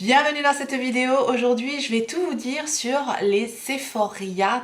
Bienvenue dans cette vidéo. Aujourd'hui, je vais tout vous dire sur les Sephora,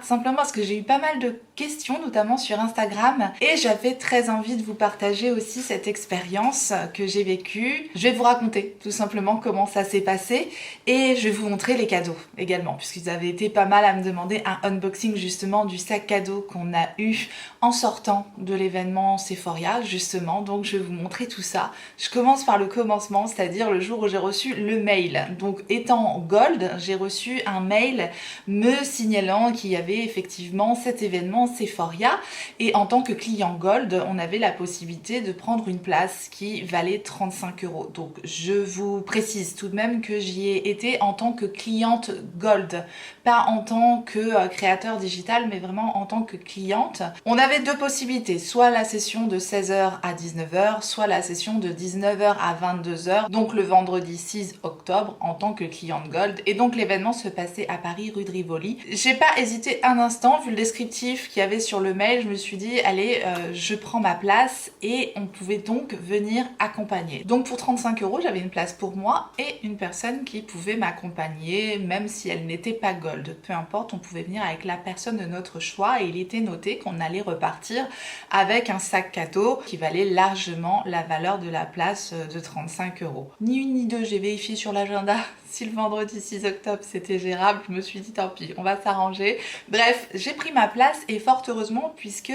tout simplement parce que j'ai eu pas mal de questions, notamment sur Instagram, et j'avais très envie de vous partager aussi cette expérience que j'ai vécue. Je vais vous raconter tout simplement comment ça s'est passé, et je vais vous montrer les cadeaux également, puisqu'ils avaient été pas mal à me demander un unboxing justement du sac cadeau qu'on a eu en sortant de l'événement Sephora, justement. Donc je vais vous montrer tout ça. Je commence par le commencement, c'est-à-dire le jour où j'ai reçu le mail. Donc étant Gold, j'ai reçu un mail me signalant qu'il y avait effectivement cet événement Sephora, et en tant que client Gold, on avait la possibilité de prendre une place qui valait 35 €. Donc je vous précise tout de même que j'y ai été en tant que cliente Gold, pas en tant que créateur digital, mais vraiment en tant que cliente. On avait deux possibilités, soit la session de 16h à 19h, soit la session de 19h à 22h, donc le vendredi 6 octobre en tant que cliente Gold. Et donc l'événement se passait à Paris, rue de Rivoli. J'ai pas hésité un instant, vu le descriptif qu'il y avait sur le mail, je me suis dit allez, je prends ma place, et on pouvait donc venir accompagner. Donc pour 35 €, j'avais une place pour moi et une personne qui pouvait m'accompagner, même si elle n'était pas Gold. Peu importe, on pouvait venir avec la personne de notre choix, et il était noté qu'on allait repartir avec un sac cadeau qui valait largement la valeur de la place de 35 €. Ni une ni deux, j'ai vérifié sur l'agenda si le vendredi 6 octobre c'était gérable. Je me suis dit tant pis, on va s'arranger. Bref, j'ai pris ma place, et fort heureusement, puisque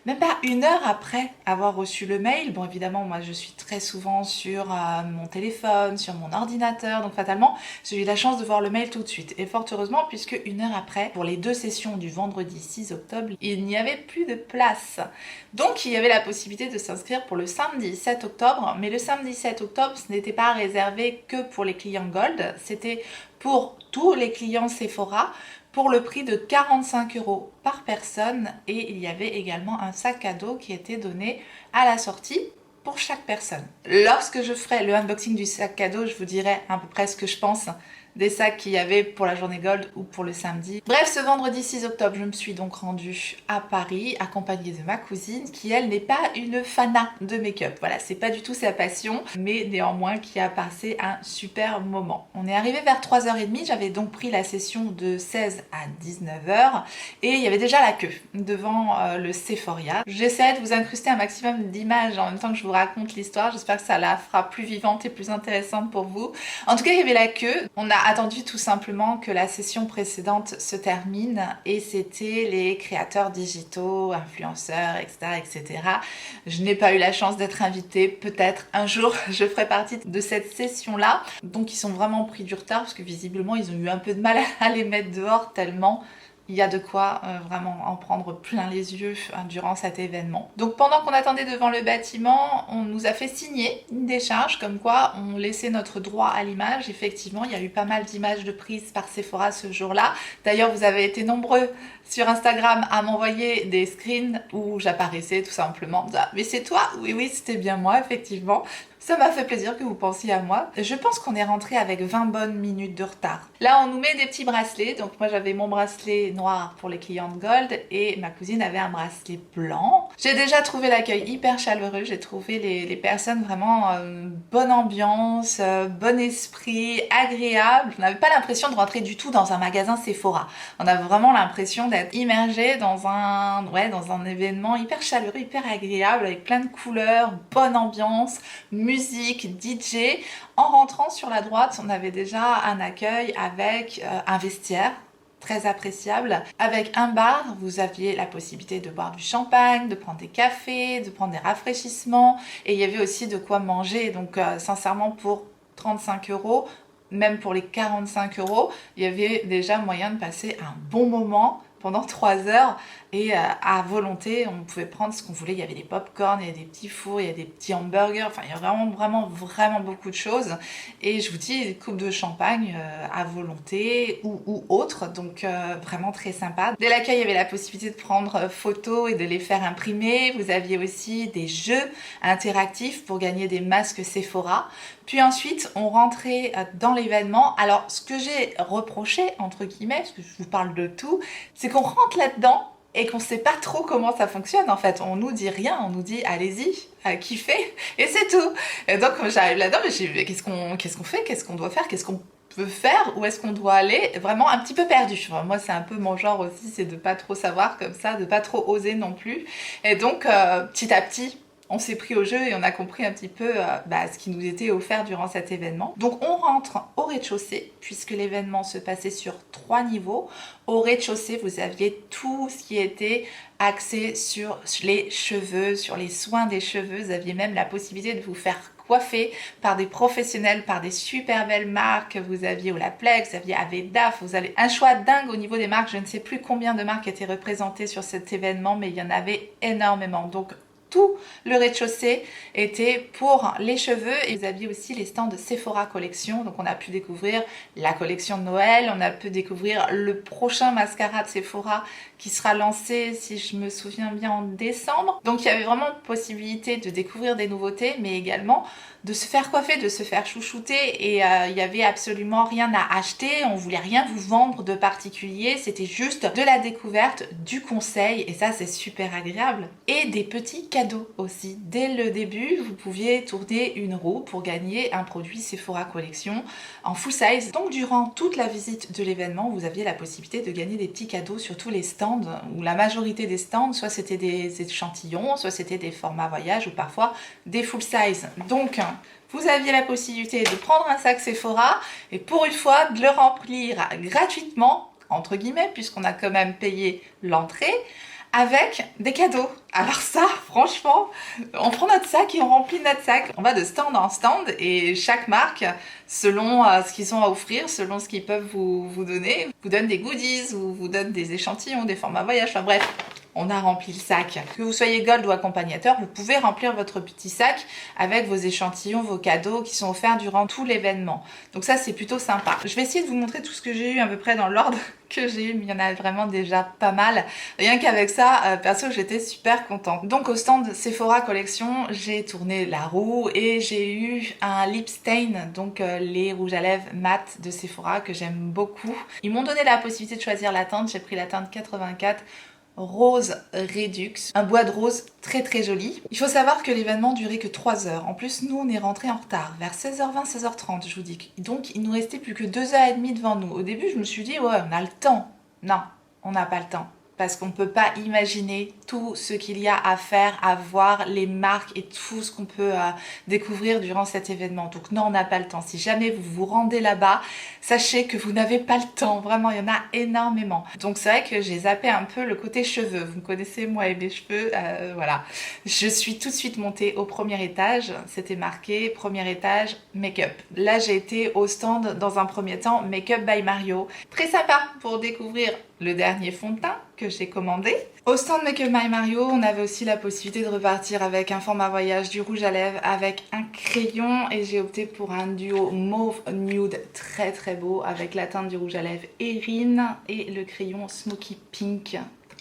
même pas une heure après avoir reçu le mail, bon évidemment moi je suis très souvent sur mon téléphone, sur mon ordinateur, donc fatalement j'ai eu la chance de voir le mail tout de suite, et fort heureusement, puisque une heure après, pour les deux sessions du vendredi 6 octobre, il n'y avait plus de place. Donc il y avait la possibilité de s'inscrire pour le samedi 7 octobre, mais le samedi 7 octobre ce n'était pas réservé que pour les clients Gold, c'était pour tous les clients Sephora, pour le prix de 45 € par personne, et il y avait également un sac cadeau qui était donné à la sortie pour chaque personne. Lorsque je ferai le unboxing du sac cadeau, je vous dirai à peu près ce que je pense des sacs qu'il y avait pour la journée Gold ou pour le samedi. Bref, ce vendredi 6 octobre, je me suis donc rendue à Paris, accompagnée de ma cousine, qui elle n'est pas une fana de make-up. Voilà, c'est pas du tout sa passion, mais néanmoins qui a passé un super moment. On est arrivé vers 3h30, j'avais donc pris la session de 16 à 19h, et il y avait déjà la queue devant le Sephora. J'essaie de vous incruster un maximum d'images en même temps que je vous raconte l'histoire, j'espère que ça la fera plus vivante et plus intéressante pour vous. En tout cas, il y avait la queue. On a attendu tout simplement que la session précédente se termine, et c'était les créateurs digitaux, influenceurs, etc., etc. Je n'ai pas eu la chance d'être invitée. Peut-être un jour je ferai partie de cette session-là. Donc ils sont vraiment pris du retard, parce que visiblement ils ont eu un peu de mal à les mettre dehors, tellement il y a de quoi vraiment en prendre plein les yeux durant cet événement. Donc pendant qu'on attendait devant le bâtiment, on nous a fait signer une décharge comme quoi on laissait notre droit à l'image. Effectivement, il y a eu pas mal d'images de prises par Sephora ce jour-là. D'ailleurs, vous avez été nombreux sur Instagram à m'envoyer des screens où j'apparaissais tout simplement. Ah, mais c'est toi? Oui, oui, c'était bien moi, effectivement. Ça m'a fait plaisir que vous pensiez à moi. Je pense qu'on est rentré avec 20 bonnes minutes de retard. Là, on nous met des petits bracelets. Donc moi, j'avais mon bracelet noir pour les clientes Gold, et ma cousine avait un bracelet blanc. J'ai déjà trouvé l'accueil hyper chaleureux. J'ai trouvé les personnes vraiment bonne ambiance, bon esprit, agréable. On n'avait pas l'impression de rentrer du tout dans un magasin Sephora. On a vraiment l'impression d'être immergé dans un événement hyper chaleureux, hyper agréable, avec plein de couleurs, bonne ambiance, musique, DJ. En rentrant sur la droite, on avait déjà un accueil avec un vestiaire très appréciable. Avec un bar, vous aviez la possibilité de boire du champagne, de prendre des cafés, de prendre des rafraîchissements, et il y avait aussi de quoi manger. Donc sincèrement, pour 35 €, même pour les 45 €, il y avait déjà moyen de passer un bon moment pendant 3 heures, et à volonté on pouvait prendre ce qu'on voulait. Il y avait des pop-corn, il y a des petits fours, il y a des petits hamburgers, enfin il y a vraiment beaucoup de choses, et je vous dis, des coupes de champagne à volonté ou autre, donc vraiment très sympa. Dès l'accueil, il y avait la possibilité de prendre photos et de les faire imprimer. Vous aviez aussi des jeux interactifs pour gagner des masques Sephora. Puis ensuite, on rentrait dans l'événement. Alors, ce que j'ai reproché, entre guillemets, parce que je vous parle de tout, c'est qu'on rentre là-dedans et qu'on sait pas trop comment ça fonctionne en fait. On nous dit rien, on nous dit allez-y, kiffez, et c'est tout. Et donc j'arrive là-dedans, mais j'ai dit qu'est-ce qu'on fait, qu'est-ce qu'on doit faire, qu'est-ce qu'on peut faire, où est-ce qu'on doit aller, vraiment un petit peu perdu. Enfin, moi c'est un peu mon genre aussi, c'est de pas trop savoir comme ça, de pas trop oser non plus. Et donc petit à petit, on s'est pris au jeu et on a compris un petit peu ce qui nous était offert durant cet événement. Donc on rentre au rez-de-chaussée, puisque l'événement se passait sur 3 niveaux. Au rez-de-chaussée, vous aviez tout ce qui était axé sur les cheveux, sur les soins des cheveux. Vous aviez même la possibilité de vous faire coiffé par des professionnels, par des super belles marques. Vous aviez Olaplex, vous aviez Avedarf, vous avez un choix dingue au niveau des marques. Je ne sais plus combien de marques étaient représentées sur cet événement, mais il y en avait énormément. Donc tout le rez-de-chaussée était pour les cheveux et vous aviez aussi les stands de Sephora Collection. Donc on a pu découvrir la collection de Noël, on a pu découvrir le prochain mascara de Sephora qui sera lancé, si je me souviens bien, en décembre. Donc il y avait vraiment possibilité de découvrir des nouveautés, mais également de se faire coiffer, de se faire chouchouter, et il n'y avait absolument rien à acheter, on voulait rien vous vendre de particulier, c'était juste de la découverte, du conseil, et ça c'est super agréable. Et des petits cadeaux aussi. Dès le début, vous pouviez tourner une roue pour gagner un produit Sephora Collection en full size. Donc durant toute la visite de l'événement, vous aviez la possibilité de gagner des petits cadeaux sur tous les stands, ou la majorité des stands, soit c'était des échantillons, soit c'était des formats voyage, ou parfois des full size. Donc vous aviez la possibilité de prendre un sac Sephora et pour une fois de le remplir gratuitement, entre guillemets, puisqu'on a quand même payé l'entrée, avec des cadeaux. Alors ça, franchement, on prend notre sac et on remplit notre sac. On va de stand en stand et chaque marque, selon ce qu'ils ont à offrir, selon ce qu'ils peuvent vous donner, vous donne des goodies ou vous donne des échantillons, des formats voyage, enfin bref. On a rempli le sac. Que vous soyez gold ou accompagnateur, vous pouvez remplir votre petit sac avec vos échantillons, vos cadeaux qui sont offerts durant tout l'événement. Donc ça, c'est plutôt sympa. Je vais essayer de vous montrer tout ce que j'ai eu à peu près dans l'ordre que j'ai eu, mais il y en a vraiment déjà pas mal. Rien qu'avec ça, perso, j'étais super contente. Donc au stand Sephora Collection, j'ai tourné la roue et j'ai eu un lip stain, donc les rouges à lèvres mat de Sephora que j'aime beaucoup. Ils m'ont donné la possibilité de choisir la teinte, j'ai pris la teinte 84 Rose Redux, un bois de rose très très joli. Il faut savoir que l'événement durait que 3 heures. En plus, nous on est rentrés en retard, vers 16h20, 16h30 je vous dis. Donc il nous restait plus que 2h30 devant nous. Au début je me suis dit ouais, on a le temps. Non, on n'a pas le temps. Parce qu'on ne peut pas imaginer tout ce qu'il y a à faire, à voir, les marques et tout ce qu'on peut découvrir durant cet événement. Donc non, on n'a pas le temps. Si jamais vous vous rendez là-bas, sachez que vous n'avez pas le temps. Vraiment, il y en a énormément. Donc c'est vrai que j'ai zappé un peu le côté cheveux. Vous me connaissez, moi et mes cheveux, voilà. Je suis tout de suite montée au premier étage. C'était marqué premier étage make-up. Là, j'ai été au stand dans un premier temps Make-up by Mario. Très sympa pour découvrir le dernier fond de teint que j'ai commandé. Au stand Make Up My Mario, on avait aussi la possibilité de repartir avec un format voyage, du rouge à lèvres, avec un crayon, et j'ai opté pour un duo mauve nude très très beau avec la teinte du rouge à lèvres Erin et le crayon Smoky Pink.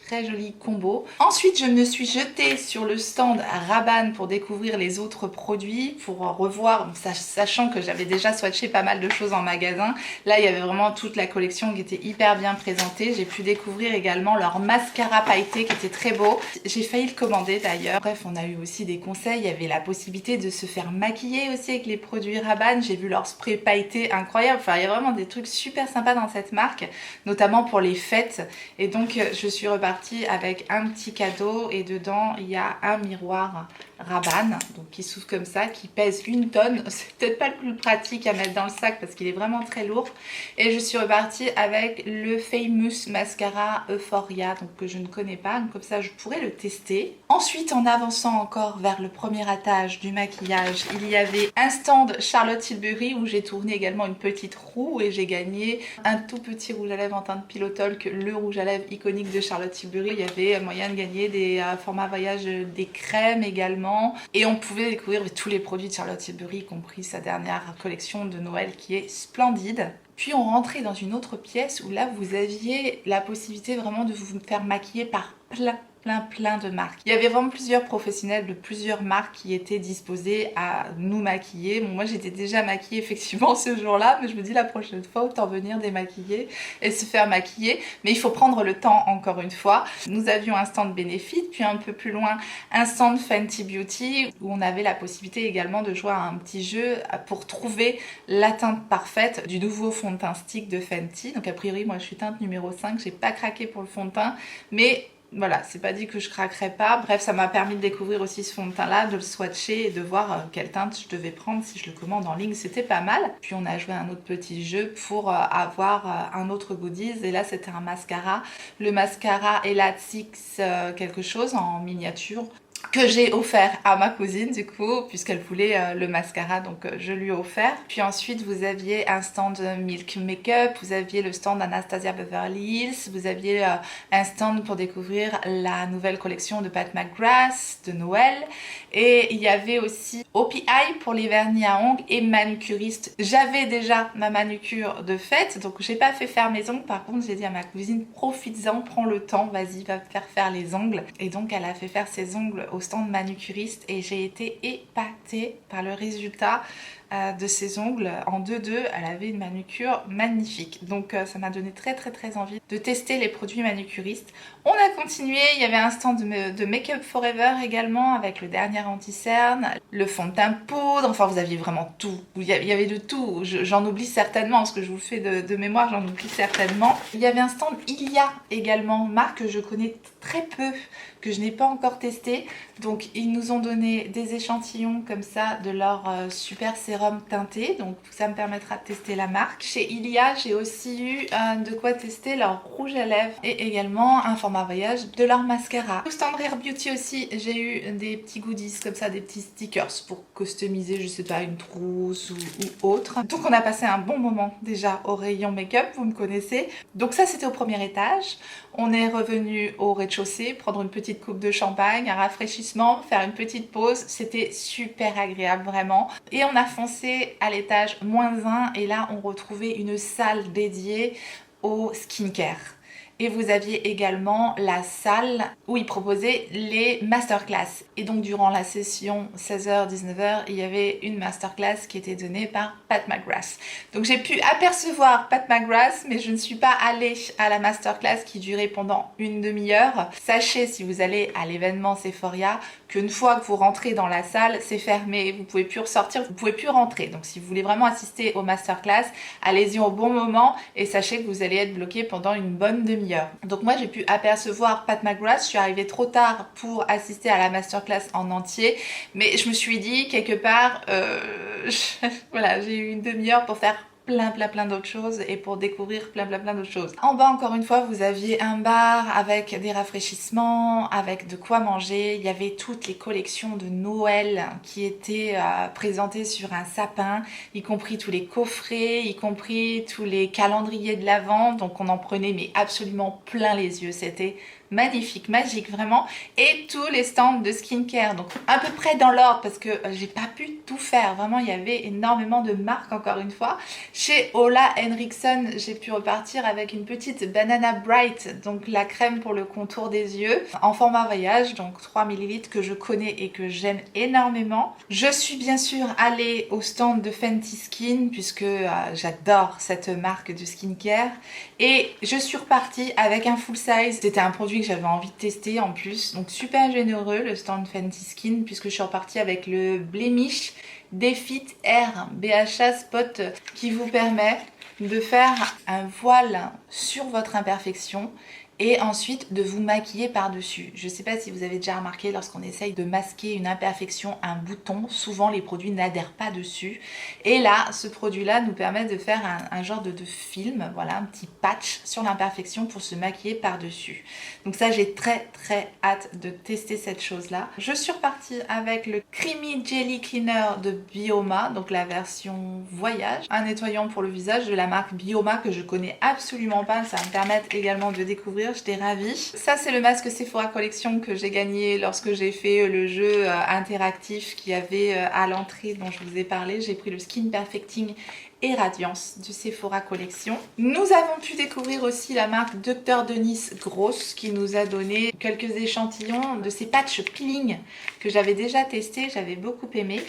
Très joli combo. Ensuite, je me suis jetée sur le stand Rabanne pour découvrir les autres produits, pour revoir, sachant que j'avais déjà swatché pas mal de choses en magasin. Là, il y avait vraiment toute la collection qui était hyper bien présentée. J'ai pu découvrir également leur mascara pailleté qui était très beau. J'ai failli le commander d'ailleurs. Bref, on a eu aussi des conseils. Il y avait la possibilité de se faire maquiller aussi avec les produits Rabanne. J'ai vu leur spray pailleté incroyable. Enfin, il y a vraiment des trucs super sympas dans cette marque, notamment pour les fêtes. Et donc, je suis repartie avec un petit cadeau et dedans il y a un miroir Rabanne, donc qui s'ouvre comme ça, qui pèse 1 tonne. C'est peut-être pas le plus pratique à mettre dans le sac parce qu'il est vraiment très lourd. Et je suis repartie avec le Famous Mascara Euphoria, donc que je ne connais pas, donc comme ça je pourrais le tester. Ensuite, en avançant encore vers le premier étage du maquillage, il y avait un stand Charlotte Tilbury où j'ai tourné également une petite roue et j'ai gagné un tout petit rouge à lèvres en teinte Pillow Talk, le rouge à lèvres iconique de Charlotte Tilbury. Il y avait moyen de gagner des formats voyage, des crèmes également. Et on pouvait découvrir tous les produits de Charlotte Tilbury, y compris sa dernière collection de Noël qui est splendide. Puis on rentrait dans une autre pièce où là vous aviez la possibilité vraiment de vous faire maquiller par plein plein de marques. Il y avait vraiment plusieurs professionnels de plusieurs marques qui étaient disposés à nous maquiller. Bon, moi j'étais déjà maquillée effectivement ce jour-là, mais je me dis la prochaine fois autant venir démaquiller et se faire maquiller. Mais il faut prendre le temps encore une fois. Nous avions un stand Benefit, puis un peu plus loin un stand Fenty Beauty où on avait la possibilité également de jouer à un petit jeu pour trouver la teinte parfaite du nouveau fond de teint stick de Fenty. Donc a priori moi je suis teinte numéro 5, j'ai pas craqué pour le fond de teint, mais voilà, c'est pas dit que je craquerai pas. Bref, ça m'a permis de découvrir aussi ce fond de teint là, de le swatcher et de voir quelle teinte je devais prendre si je le commande en ligne. C'était pas mal. Puis on a joué un autre petit jeu pour avoir un autre goodies. Et là c'était un mascara. Le mascara Elasix quelque chose en miniature, que j'ai offert à ma cousine du coup, puisqu'elle voulait le mascara, donc je lui ai offert. Puis ensuite vous aviez un stand Milk Makeup, vous aviez le stand Anastasia Beverly Hills, vous aviez un stand pour découvrir la nouvelle collection de Pat McGrath de Noël, et il y avait aussi OPI pour les vernis à ongles et manucuriste. J'avais déjà ma manucure de fête, donc j'ai pas fait faire mes ongles. Par contre j'ai dit à ma cousine, profites-en, prends le temps, vas-y, va faire les ongles. Et donc elle a fait faire ses ongles au stand manucuriste et j'ai été épatée par le résultat de ses ongles en 2-2. Elle avait une manucure magnifique, donc ça m'a donné très envie de tester les produits manucuristes. On a continué, il y avait un stand de Make Up Forever également avec le dernier anti-cerne, le fond de teint poudre, enfin vous aviez vraiment tout, il y avait de tout. J'en oublie certainement, parce que je vous le fais de mémoire, j'en oublie certainement. Il y avait un stand Ilia également, marque que je connais très peu, que je n'ai pas encore testé. Donc ils nous ont donné des échantillons comme ça de leur super sérum teinté, donc ça me permettra de tester la marque. Chez Ilia j'ai aussi eu de quoi tester leur rouge à lèvres et également un format voyage de leur mascara. Au stand Rare Beauty aussi j'ai eu des petits goodies comme ça, des petits stickers pour customiser, je sais pas, une trousse ou autre. Donc on a passé un bon moment déjà au rayon make-up, vous me connaissez. Donc ça c'était au premier étage. On est revenu au rez-de-chaussée, prendre une petite coupe de champagne, un rafraîchissement, faire une petite pause. C'était super agréable vraiment. Et on a foncé à l'étage -1 et là on retrouvait une salle dédiée au skincare. Et vous aviez également la salle où ils proposaient les masterclass. Et donc durant la session 16h-19h, il y avait une masterclass qui était donnée par Pat McGrath. Donc j'ai pu apercevoir Pat McGrath, mais je ne suis pas allée à la masterclass qui durait pendant une demi-heure. Sachez, si vous allez à l'événement Sephoria, qu'une fois que vous rentrez dans la salle, c'est fermé, vous pouvez plus ressortir, vous pouvez plus rentrer. Donc si vous voulez vraiment assister aux masterclass, allez-y au bon moment et sachez que vous allez être bloqué pendant une bonne demi-heure. Donc moi j'ai pu apercevoir Pat McGrath, je suis arrivée trop tard pour assister à la masterclass en entier, mais je me suis dit quelque part, voilà, j'ai eu une demi-heure pour faire plein d'autres choses et pour découvrir plein d'autres choses. En bas encore une fois vous aviez un bar avec des rafraîchissements, avec de quoi manger. Il y avait toutes les collections de Noël qui étaient présentées sur un sapin, y compris tous les coffrets, y compris tous les calendriers de l'Avent. Donc on en prenait mais absolument plein les yeux, c'était magnifique, magique vraiment. Et tous les stands de skincare, donc à peu près dans l'ordre parce que j'ai pas pu tout faire, vraiment il y avait énormément de marques encore une fois. Chez Ola Henriksen j'ai pu repartir avec une petite Banana Bright, donc la crème pour le contour des yeux en format voyage, donc 3 ml que je connais et que j'aime énormément. Je suis bien sûr allée au stand de Fenty Skin puisque j'adore cette marque de skincare, et je suis repartie avec un full size. C'était un produit que j'avais envie de tester en plus, donc super généreux le stand Fenty Skin, puisque je suis repartie avec le Blemish Defit Air BHA Spot qui vous permet de faire un voile sur votre imperfection et ensuite de vous maquiller par-dessus. Je ne sais pas si vous avez déjà remarqué, lorsqu'on essaye de masquer une imperfection, un bouton, souvent les produits n'adhèrent pas dessus. Et là, ce produit-là nous permet de faire un genre de film, voilà, un petit patch sur l'imperfection pour se maquiller par-dessus. Donc ça, j'ai très hâte de tester cette chose-là. Je suis repartie avec le Creamy Jelly Cleaner de Bioma, donc la version voyage. Un nettoyant pour le visage de la marque Bioma que je connais absolument pas, ça va me permettre également de découvrir. J'étais ravie. Ça c'est le masque Sephora Collection que j'ai gagné lorsque j'ai fait le jeu interactif qu'il y avait à l'entrée dont je vous ai parlé. J'ai pris le Skin Perfecting et Radiance du Sephora Collection. Nous avons pu découvrir aussi la marque Dr. Dennis Gross qui nous a donné quelques échantillons de ces patchs peeling que j'avais déjà testé, j'avais beaucoup aimé.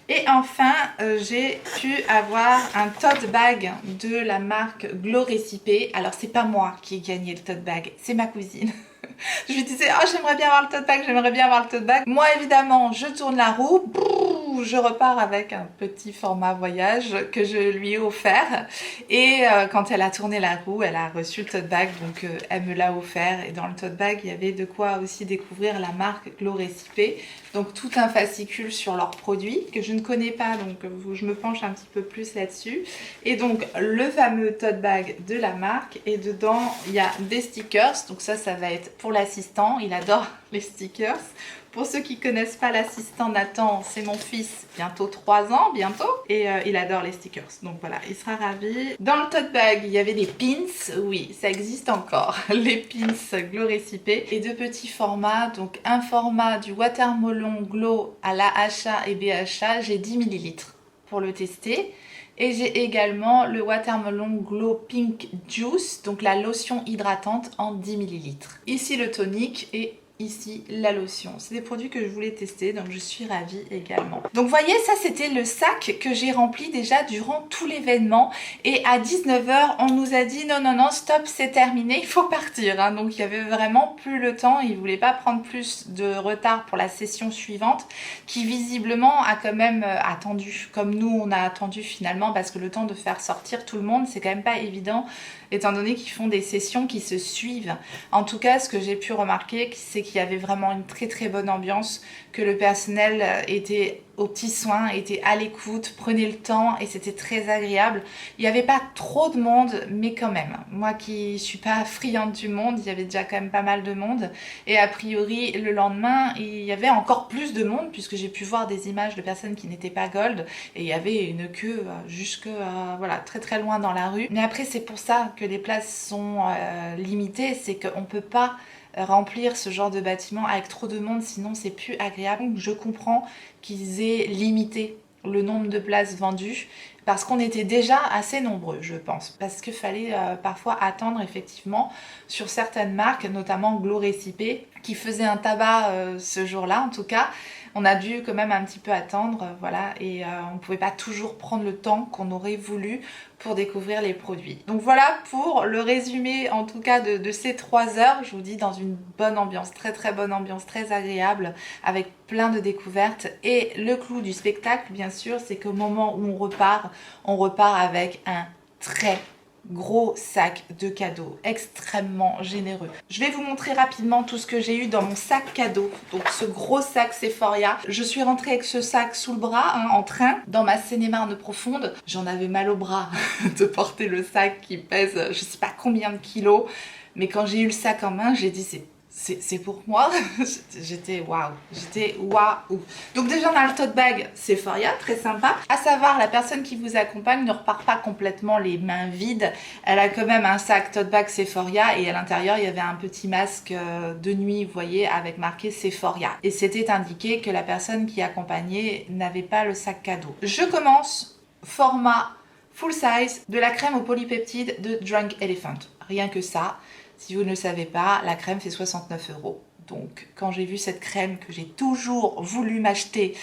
Et enfin, j'ai pu avoir un tote bag de la marque Glow Recipe. Alors c'est pas moi qui ai gagné le tote bag, c'est ma cousine. Je lui disais, oh j'aimerais bien avoir le tote bag, j'aimerais bien avoir le tote bag. Moi évidemment, je tourne la roue, je repars avec un petit format voyage que je lui ai offert. Et quand elle a tourné la roue, elle a reçu le tote bag, donc elle me l'a offert. Et dans le tote bag, il y avait de quoi aussi découvrir la marque Glow Recipe. Donc tout un fascicule sur leurs produits que je ne connais pas, donc je me penche un petit peu plus là-dessus. Et donc le fameux tote bag de la marque, et dedans il y a des stickers, donc ça va être pour l'assistant, il adore les stickers. Pour ceux qui connaissent pas l'assistant Nathan, c'est mon fils, bientôt 3 ans, bientôt. Et il adore les stickers, donc voilà, il sera ravi. Dans le tote bag, il y avait des pins, oui, ça existe encore, les pins Glow Recipe. Et deux petits formats, donc un format du Watermelon Glow à l'AHA et BHA, j'ai 10 ml pour le tester. Et j'ai également le Watermelon Glow Pink Juice, donc la lotion hydratante en 10 ml. Ici le tonique et ici la lotion. C'est des produits que je voulais tester, donc je suis ravie également. Donc vous voyez, ça c'était le sac que j'ai rempli déjà durant tout l'événement. Et à 19 h, on nous a dit non, non, non, stop, c'est terminé, il faut partir. Hein. Donc il y avait vraiment plus le temps, ils ne voulaient pas prendre plus de retard pour la session suivante, qui visiblement a quand même attendu, comme nous on a attendu finalement, parce que le temps de faire sortir tout le monde, c'est quand même pas évident, étant donné qu'ils font des sessions qui se suivent. En tout cas, ce que j'ai pu remarquer, c'est qu'il y avait vraiment une très très bonne ambiance, que le personnel était aux petits soins, était à l'écoute, prenait le temps et c'était très agréable. Il n'y avait pas trop de monde, mais quand même. Moi qui suis pas friande du monde, il y avait déjà quand même pas mal de monde. Et a priori, le lendemain, il y avait encore plus de monde, puisque j'ai pu voir des images de personnes qui n'étaient pas gold. Et il y avait une queue jusque voilà, très très loin dans la rue. Mais après, c'est pour ça que les places sont limitées, c'est qu'on ne peut pas remplir ce genre de bâtiment avec trop de monde, sinon c'est plus agréable. Donc je comprends qu'ils aient limité le nombre de places vendues, parce qu'on était déjà assez nombreux, je pense, parce qu'il fallait parfois attendre effectivement sur certaines marques, notamment Glow Recipe, qui faisait un tabac ce jour-là en tout cas. On a dû quand même un petit peu attendre, voilà, et on ne pouvait pas toujours prendre le temps qu'on aurait voulu pour découvrir les produits. Donc voilà pour le résumé en tout cas de ces 3 heures, je vous dis, dans une bonne ambiance, très très bonne ambiance, très agréable, avec plein de découvertes. Et le clou du spectacle, bien sûr, c'est qu'au moment où on repart avec un très gros sac de cadeaux, extrêmement généreux. Je vais vous montrer rapidement tout ce que j'ai eu dans mon sac cadeau. Donc ce gros sac Sephora. Je suis rentrée avec ce sac sous le bras, hein, en train, dans ma Seine-et-Marne profonde. J'en avais mal au bras de porter le sac qui pèse je sais pas combien de kilos. Mais quand j'ai eu le sac en main, j'ai dit c'est pour moi. J'étais waouh, j'étais waouh. Donc déjà on a le tote bag Sephora, très sympa. À savoir, la personne qui vous accompagne ne repart pas complètement les mains vides. Elle a quand même un sac tote bag Sephora et à l'intérieur il y avait un petit masque de nuit, vous voyez, avec marqué Sephora. Et c'était indiqué que la personne qui accompagnait n'avait pas le sac cadeau. Je commence format full size de la crème aux polypeptides de Drunk Elephant. Rien que ça. Si vous ne le savez pas, la crème fait 69 €. Donc quand j'ai vu cette crème que j'ai toujours voulu m'acheter,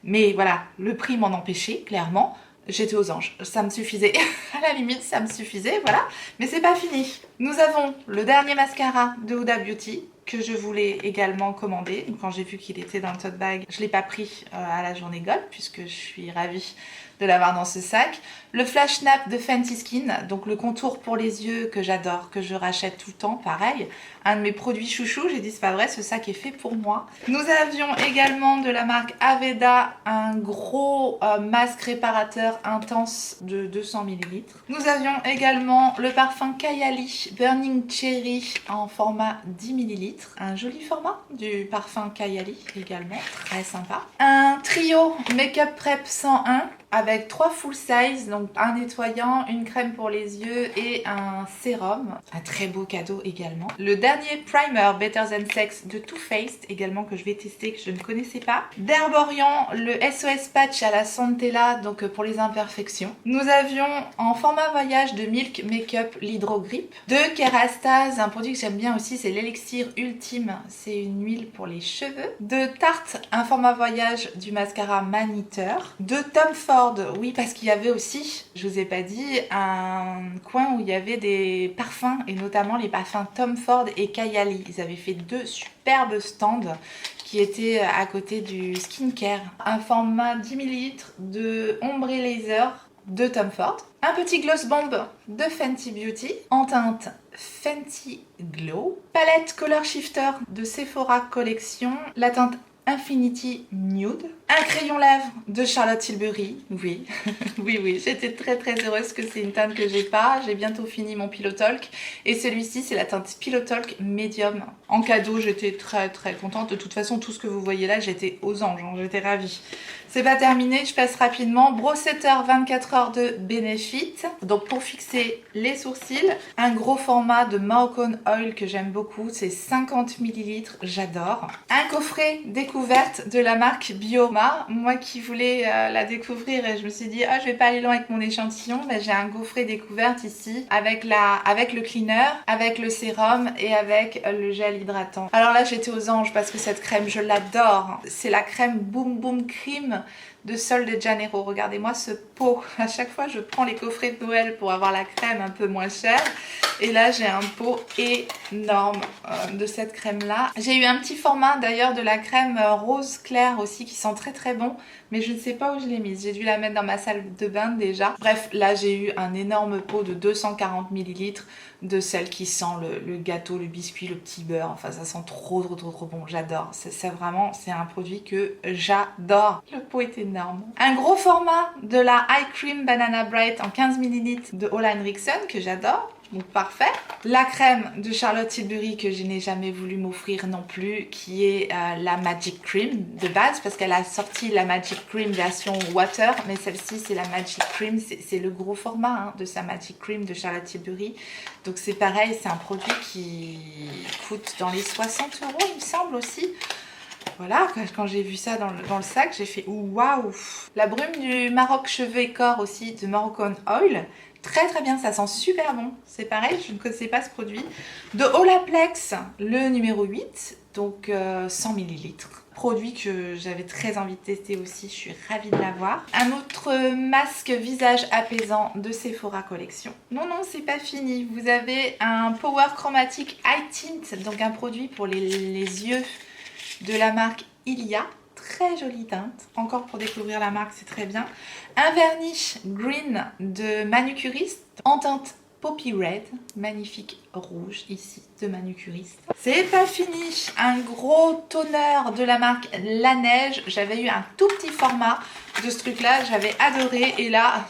mais voilà, le prix m'en empêchait clairement, j'étais aux anges. Ça me suffisait, à la limite ça me suffisait, voilà. Mais c'est pas fini. Nous avons le dernier mascara de Huda Beauty que je voulais également commander. Quand j'ai vu qu'il était dans le tote bag, je ne l'ai pas pris à la journée gold puisque je suis ravie de l'avoir dans ce sac. Le Flash Snap de Fenty Skin, donc le contour pour les yeux que j'adore, que je rachète tout le temps, pareil. Un de mes produits chouchous, j'ai dit c'est pas vrai, ce sac est fait pour moi. Nous avions également de la marque Aveda un gros masque réparateur intense de 200 ml. Nous avions également le parfum Kayali Burning Cherry en format 10 ml. Un joli format du parfum Kayali également, très sympa. Un trio Make Up Prep 101 avec 3 full size, donc un nettoyant, une crème pour les yeux et un sérum. Un très beau cadeau également. Le dernier primer Better Than Sex de Too Faced également que je vais tester, que je ne connaissais pas. D'Herborian, le SOS Patch à la Centella, donc pour les imperfections. Nous avions en format voyage de Milk Makeup l'Hydro Grip. De Kerastase, un produit que j'aime bien aussi, c'est l'Elixir Ultime. C'est une huile pour les cheveux. De Tarte, un format voyage du mascara Maniteur. De Tom Ford, oui parce qu'il y avait aussi, je vous ai pas dit, un coin où il y avait des parfums et notamment les parfums Tom Ford et Kayali. Ils avaient fait 2 superbes stands qui étaient à côté du skincare. Un format 10 ml de ombre laser de Tom Ford. Un petit gloss bomb de Fenty Beauty en teinte Fenty Glow. Palette Color Shifter de Sephora Collection, la teinte Infinity Nude. Un crayon lèvres de Charlotte Tilbury, oui, oui, j'étais très heureuse que c'est une teinte que j'ai pas. J'ai bientôt fini mon Pillow Talk et celui-ci c'est la teinte Pillow Talk Medium. En cadeau, j'étais très contente. De toute façon, tout ce que vous voyez là, j'étais aux anges, hein, j'étais ravie. C'est pas terminé, je passe rapidement. Brow Setter 24 heures de Benefit. Donc pour fixer les sourcils, un gros format de Moroccan Oil que j'aime beaucoup, c'est 50 ml, j'adore. Un coffret découverte de la marque Bioma. Moi qui voulais la découvrir et je me suis dit je vais pas aller loin avec mon échantillon, ben, j'ai un coffret découverte ici avec le cleaner, avec le sérum et avec le gel hydratant. Alors là j'étais aux anges parce que cette crème je l'adore. C'est la crème Boom Boom Cream de Sol de Janeiro. Regardez-moi ce pot. À chaque fois je prends les coffrets de Noël pour avoir la crème un peu moins chère. Et là j'ai un pot énorme de cette crème là. J'ai eu un petit format d'ailleurs de la crème rose clair aussi qui sent très bon. Mais je ne sais pas où je l'ai mise. J'ai dû la mettre dans ma salle de bain déjà. Bref, là j'ai eu un énorme pot de 240 ml de celle qui sent le gâteau, le biscuit, le petit beurre. Enfin ça sent trop bon. J'adore. C'est vraiment, c'est un produit que j'adore. Le pot est énorme. Un gros format de la Eye Cream Banana Bright en 15 ml de Ole Henriksen que j'adore. Donc parfait. La crème de Charlotte Tilbury que je n'ai jamais voulu m'offrir non plus, qui est la Magic Cream de base parce qu'elle a sorti la Magic Cream version water, mais celle-ci c'est la Magic Cream, c'est le gros format hein, de sa Magic Cream de Charlotte Tilbury. Donc c'est pareil, c'est un produit qui coûte dans les 60 € il me semble aussi. Voilà, quand j'ai vu ça dans le sac, j'ai fait waouh. La brume du Maroc cheveux et corps aussi de Moroccan Oil. Très bien, ça sent super bon. C'est pareil, je ne connaissais pas ce produit. De Olaplex, le numéro 8, donc 100 ml. Produit que j'avais très envie de tester aussi, je suis ravie de l'avoir. Un autre masque visage apaisant de Sephora Collection. Non, c'est pas fini. Vous avez un Power Chromatic Eye Tint, donc un produit pour les yeux de la marque Ilia. Très jolie teinte, encore pour découvrir la marque c'est très bien. Un vernis green de Manucuriste en teinte Poppy Red, magnifique rouge ici de Manucuriste. C'est pas fini, un gros toner de la marque La Neige. J'avais eu un tout petit format de ce truc là, j'avais adoré et là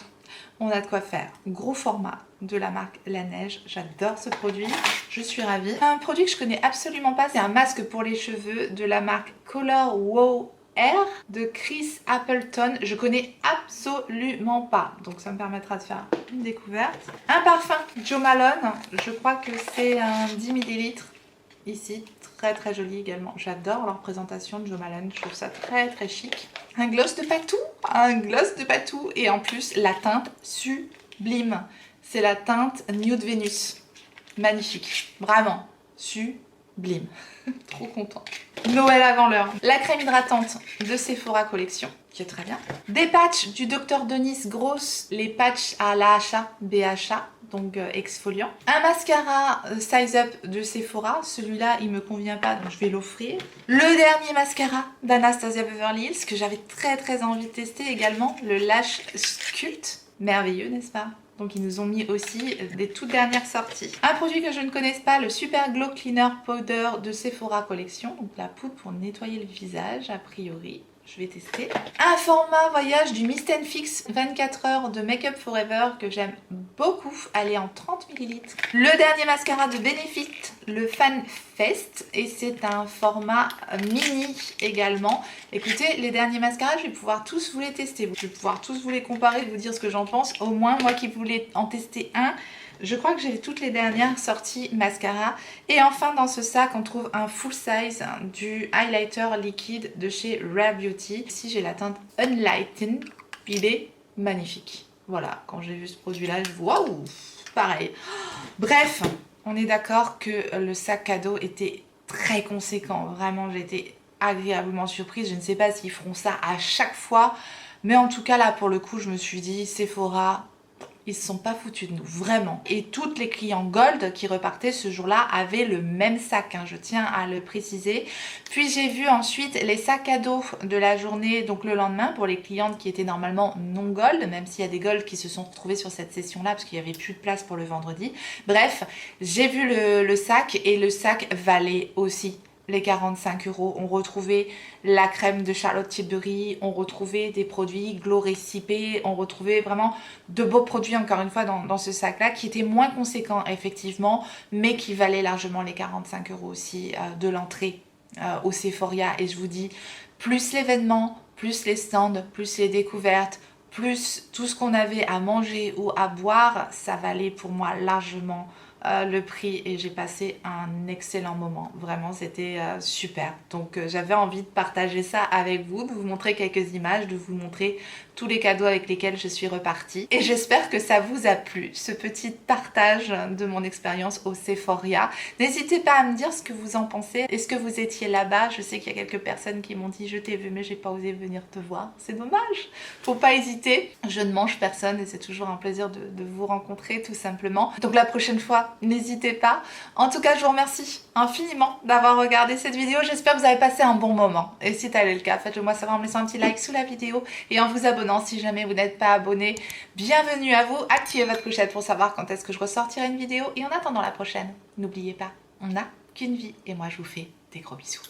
on a de quoi faire. Gros format de la marque La Neige, j'adore ce produit, je suis ravie. Un produit que je connais absolument pas, c'est un masque pour les cheveux de la marque Color Wow Air de Chris Appleton. Je connais absolument pas, donc ça me permettra de faire une découverte. Un parfum Jo Malone, je crois que c'est un 10 ml ici, très joli également. J'adore leur présentation de Jo Malone, je trouve ça très chic. Un gloss de Patou, et en plus la teinte sublime. C'est la teinte Nude Venus. Magnifique, vraiment sublime. Trop contente. Noël avant l'heure. La crème hydratante de Sephora Collection, qui est très bien. Des patchs du Dr. Denis Gross, les patchs à l'AHA, BHA, donc exfoliant. Un mascara Size Up de Sephora, celui-là il me convient pas donc je vais l'offrir. Le dernier mascara d'Anastasia Beverly Hills que j'avais très envie de tester également, le Lash Sculpt. Merveilleux, n'est-ce pas? Donc ils nous ont mis aussi des toutes dernières sorties. Un produit que je ne connaisse pas, le Super Glow Cleaner Powder de Sephora Collection. Donc la poudre pour nettoyer le visage, a priori. Je vais tester. Un format voyage du Mist Fix 24 heures de Make Up Forever que j'aime beaucoup. Elle est en 30 ml. Le dernier mascara de Benefit, le Fan Fest et c'est un format mini également. Écoutez, les derniers mascaras, je vais pouvoir tous vous les tester. Je vais pouvoir tous vous les comparer, vous dire ce que j'en pense. Au moins, moi qui voulais en tester un, je crois que j'ai toutes les dernières sorties mascara. Et enfin, dans ce sac, on trouve un full size du highlighter liquide de chez Rare Beauty. Ici, j'ai la teinte Unlighten. Il est magnifique. Voilà, quand j'ai vu ce produit-là, je vois, waouh, pareil. Bref, on est d'accord que le sac cadeau était très conséquent. Vraiment, j'ai été agréablement surprise. Je ne sais pas s'ils feront ça à chaque fois. Mais en tout cas, là, pour le coup, je me suis dit, Sephora, ils se sont pas foutus de nous, vraiment. Et toutes les clients Gold qui repartaient ce jour-là avaient le même sac, hein, je tiens à le préciser. Puis j'ai vu ensuite les sacs à dos de la journée, donc le lendemain, pour les clientes qui étaient normalement non Gold, même s'il y a des Gold qui se sont retrouvés sur cette session-là, parce qu'il n'y avait plus de place pour le vendredi. Bref, j'ai vu le sac, et le sac valait aussi les 45 €. On retrouvait la crème de Charlotte Tilbury, on retrouvait des produits Glow Recipe, on retrouvait vraiment de beaux produits encore une fois dans ce sac-là qui étaient moins conséquents effectivement, mais qui valaient largement les 45 € aussi de l'entrée au Sephora. Et je vous dis, plus l'événement, plus les stands, plus les découvertes, plus tout ce qu'on avait à manger ou à boire, ça valait pour moi largement le prix et j'ai passé un excellent moment. Vraiment, c'était super. Donc j'avais envie de partager ça avec vous, de vous montrer quelques images, de vous montrer tous les cadeaux avec lesquels je suis repartie. Et j'espère que ça vous a plu, ce petit partage de mon expérience au Sephora. N'hésitez pas à me dire ce que vous en pensez. Est-ce que vous étiez là-bas? Je sais qu'il y a quelques personnes qui m'ont dit je t'ai vu mais j'ai pas osé venir te voir. C'est dommage. Faut pas hésiter. Je ne mange personne et c'est toujours un plaisir de vous rencontrer tout simplement. Donc la prochaine fois, n'hésitez pas. En tout cas, je vous remercie infiniment d'avoir regardé cette vidéo. J'espère que vous avez passé un bon moment. Et si tel est le cas, faites-le moi savoir en me laissant un petit like sous la vidéo et en vous abonnant si jamais vous n'êtes pas abonné. Bienvenue à vous. Activez votre clochette pour savoir quand est-ce que je ressortirai une vidéo. Et en attendant la prochaine, n'oubliez pas, on n'a qu'une vie. Et moi, je vous fais des gros bisous.